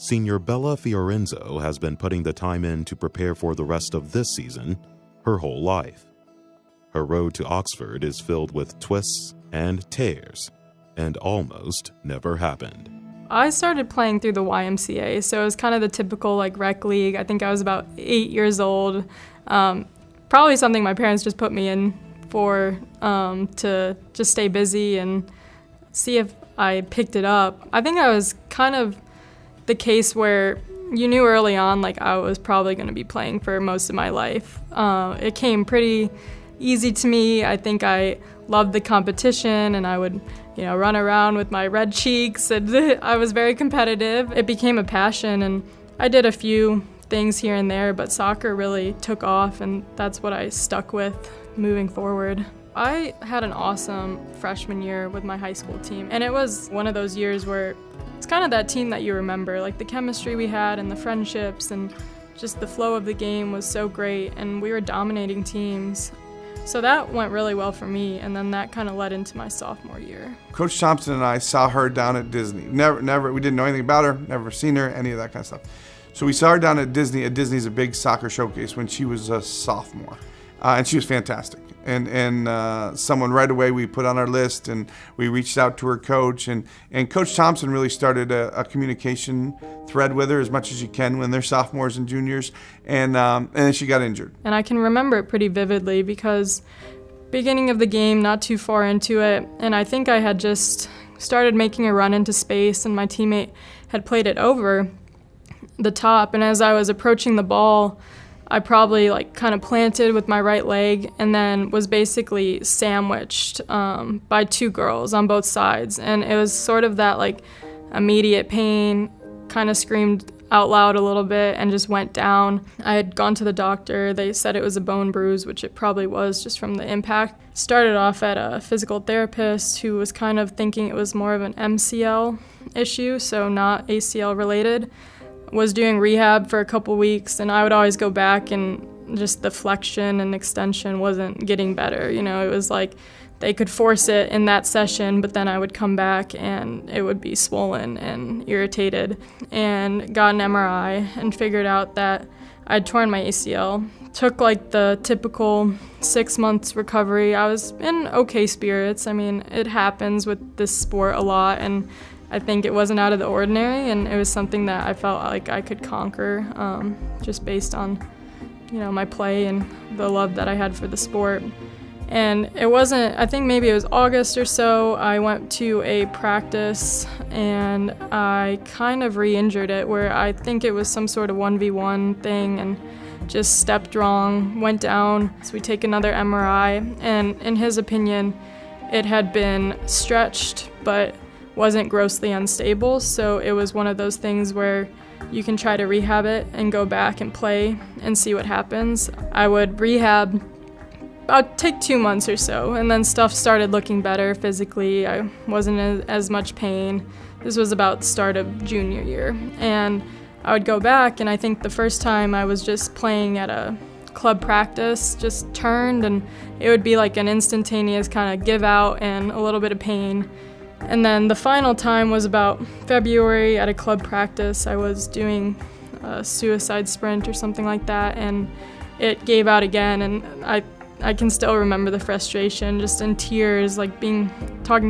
Senior Bella Fiorenzo has been putting the time in to prepare for the rest of this season, her whole life. Her road to Oxford is filled with twists and tears, and almost never happened. I started playing through the YMCA, so it was kind of the typical rec league. I think I was about 8 years old. Probably something my parents just put me in for to just stay busy and see if I picked it up. I think I was kind of the case where you knew early on I was probably going to be playing for most of my life. It came pretty easy to me. I think I loved the competition, and I would run around with my red cheeks, and I was very competitive. It became a passion, and I did a few things here and there, but soccer really took off, and that's what I stuck with moving forward. I had an awesome freshman year with my high school team, and it was one of those years where it's kind of that team that you remember, the chemistry we had and the friendships and just the flow of the game was so great, and we were dominating teams. So that went really well for me, and then that kind of led into my sophomore year. Coach Thompson and I saw her down at Disney. Never, we didn't know anything about her, never seen her, any of that kind of stuff. So we saw her down at Disney. Disney's a big soccer showcase when she was a sophomore, and she was fantastic. And someone right away we put on our list, and we reached out to her coach, and Coach Thompson really started a communication thread with her as much as you can when they're sophomores and juniors, and then she got injured. And I can remember it pretty vividly because beginning of the game, not too far into it, and I think I had just started making a run into space, and my teammate had played it over the top, and as I was approaching the ball, I probably kind of planted with my right leg and then was basically sandwiched by two girls on both sides. And it was sort of that immediate pain, kind of screamed out loud a little bit and just went down. I had gone to the doctor. They said it was a bone bruise, which it probably was just from the impact. Started off at a physical therapist who was kind of thinking it was more of an MCL issue, so not ACL related. Was doing rehab for a couple weeks, and I would always go back, and just the flexion and extension wasn't getting better. It was they could force it in that session, but then I would come back and it would be swollen and irritated, and got an MRI and figured out that I'd torn my ACL. Took the typical 6 months recovery. I was in okay spirits. I mean, it happens with this sport a lot, and I think it wasn't out of the ordinary, and it was something that I felt like I could conquer just based on, my play and the love that I had for the sport. And it wasn't, I think maybe it was August or so, I went to a practice and I kind of re-injured it, where I think it was some sort of 1v1 thing and just stepped wrong, went down. So we take another MRI, and in his opinion, it had been stretched, but wasn't grossly unstable, so it was one of those things where you can try to rehab it and go back and play and see what happens. I would rehab, about take 2 months or so, and then stuff started looking better physically. I wasn't in as much pain. This was about the start of junior year, and I would go back, and I think the first time I was just playing at a club practice, just turned, and it would be an instantaneous kind of give out and a little bit of pain. And then the final time was about February at a club practice. I was doing a suicide sprint or something like that, and it gave out again, and I can still remember the frustration, just in tears, talking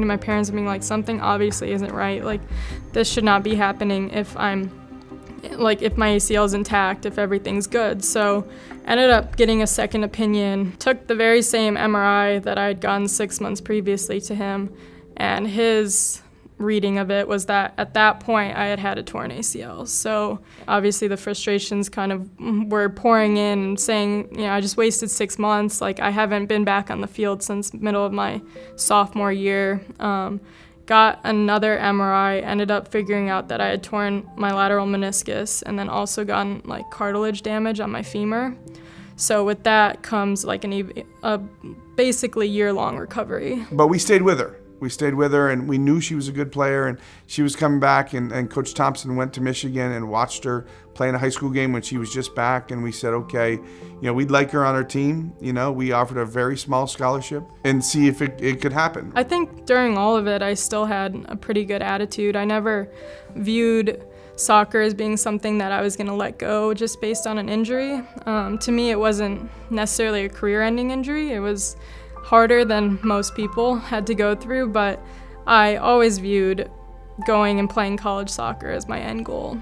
to my parents and being something obviously isn't right. This should not be happening if if my ACL is intact, if everything's good. So ended up getting a second opinion, took the very same MRI that I had gotten 6 months previously to him, and his reading of it was that at that point I had a torn ACL. So obviously the frustrations kind of were pouring in and saying, I just wasted 6 months. I haven't been back on the field since middle of my sophomore year. Got another MRI, ended up figuring out that I had torn my lateral meniscus and then also gotten cartilage damage on my femur. So with that comes a basically year-long recovery. But we stayed with her. And we knew she was a good player, and she was coming back, and Coach Thompson went to Michigan and watched her play in a high school game when she was just back, and we said, okay, we'd like her on our team. We offered a very small scholarship and see if it could happen. I think during all of it, I still had a pretty good attitude. I never viewed soccer as being something that I was going to let go just based on an injury. To me, it wasn't necessarily a career-ending injury. It was harder than most people had to go through, but I always viewed going and playing college soccer as my end goal.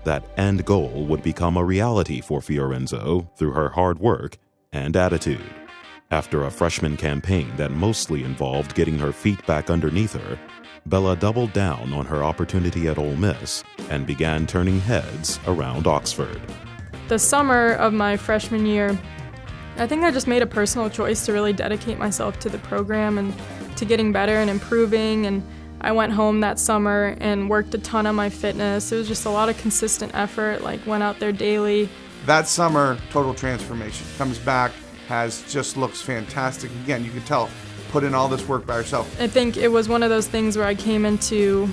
That end goal would become a reality for Fiorenzo through her hard work and attitude. After a freshman campaign that mostly involved getting her feet back underneath her, Bella doubled down on her opportunity at Ole Miss and began turning heads around Oxford. The summer of my freshman year, I think I just made a personal choice to really dedicate myself to the program and to getting better and improving. And I went home that summer and worked a ton on my fitness. It was just a lot of consistent effort, went out there daily. That summer, total transformation. Comes back, just looks fantastic. Again, you can tell, put in all this work by herself. I think it was one of those things where I came into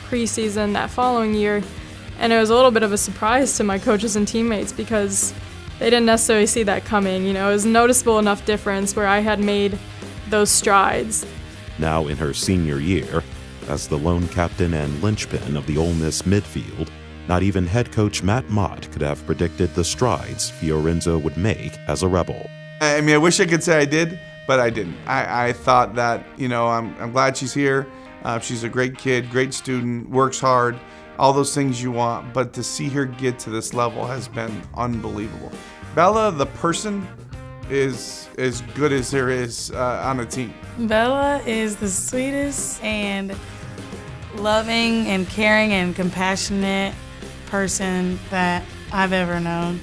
preseason that following year, and it was a little bit of a surprise to my coaches and teammates because they didn't necessarily see that coming. It was a noticeable enough difference where I had made those strides. Now in her senior year, as the lone captain and linchpin of the Ole Miss midfield, not even head coach Matt Mott could have predicted the strides Fiorenzo would make as a Rebel. I wish I could say I did, but I didn't. I thought that, I'm glad she's here. She's a great kid, great student, works hard, all those things you want. But to see her get to this level has been unbelievable. Bella, the person, is as good as there is on a team. Bella is the sweetest and loving and caring and compassionate person that I've ever known.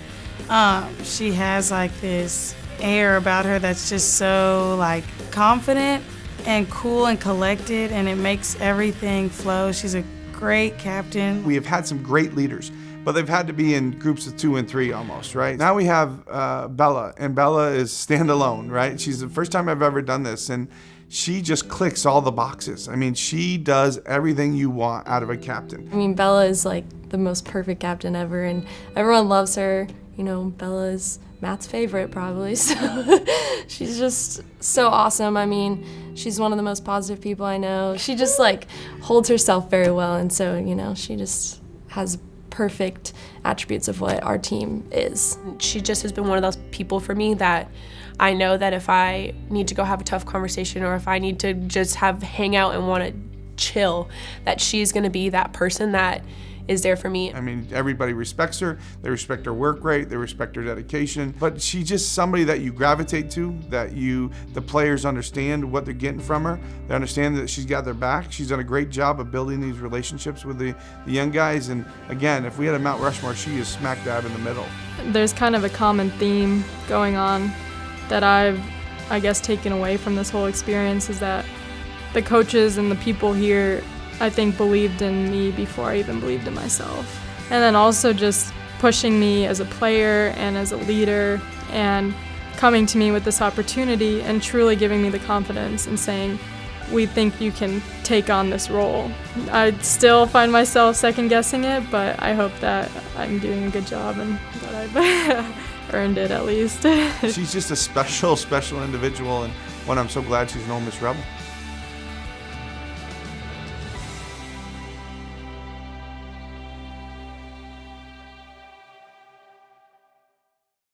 She has this air about her that's just so confident and cool and collected, and it makes everything flow. She's a great captain. We have had some great leaders, but they've had to be in groups of 2 and 3 almost, right? Now we have Bella, and Bella is standalone, right? She's the first time I've ever done this, and she just clicks all the boxes. She does everything you want out of a captain. Bella is the most perfect captain ever, and everyone loves her. Bella is Matt's favorite probably, so she's just so awesome. She's one of the most positive people I know. She just holds herself very well, and so she just has perfect attributes of what our team is. She just has been one of those people for me that I know that if I need to go have a tough conversation or if I need to just hang out and want to chill, that she's going to be that person that is there for me. Everybody respects her. They respect her work rate. They respect her dedication. But she's just somebody that you gravitate to, that the players understand what they're getting from her. They understand that she's got their back. She's done a great job of building these relationships with the young guys. And again, if we had a Mount Rushmore, she is smack dab in the middle. There's kind of a common theme going on that I've, taken away from this whole experience is that the coaches and the people here, I think, believed in me before I even believed in myself. And then also just pushing me as a player and as a leader and coming to me with this opportunity and truly giving me the confidence and saying, we think you can take on this role. I still find myself second guessing it, but I hope that I'm doing a good job and that I've earned it at least. She's just a special individual, and one I'm so glad she's an Ole Miss Rebel.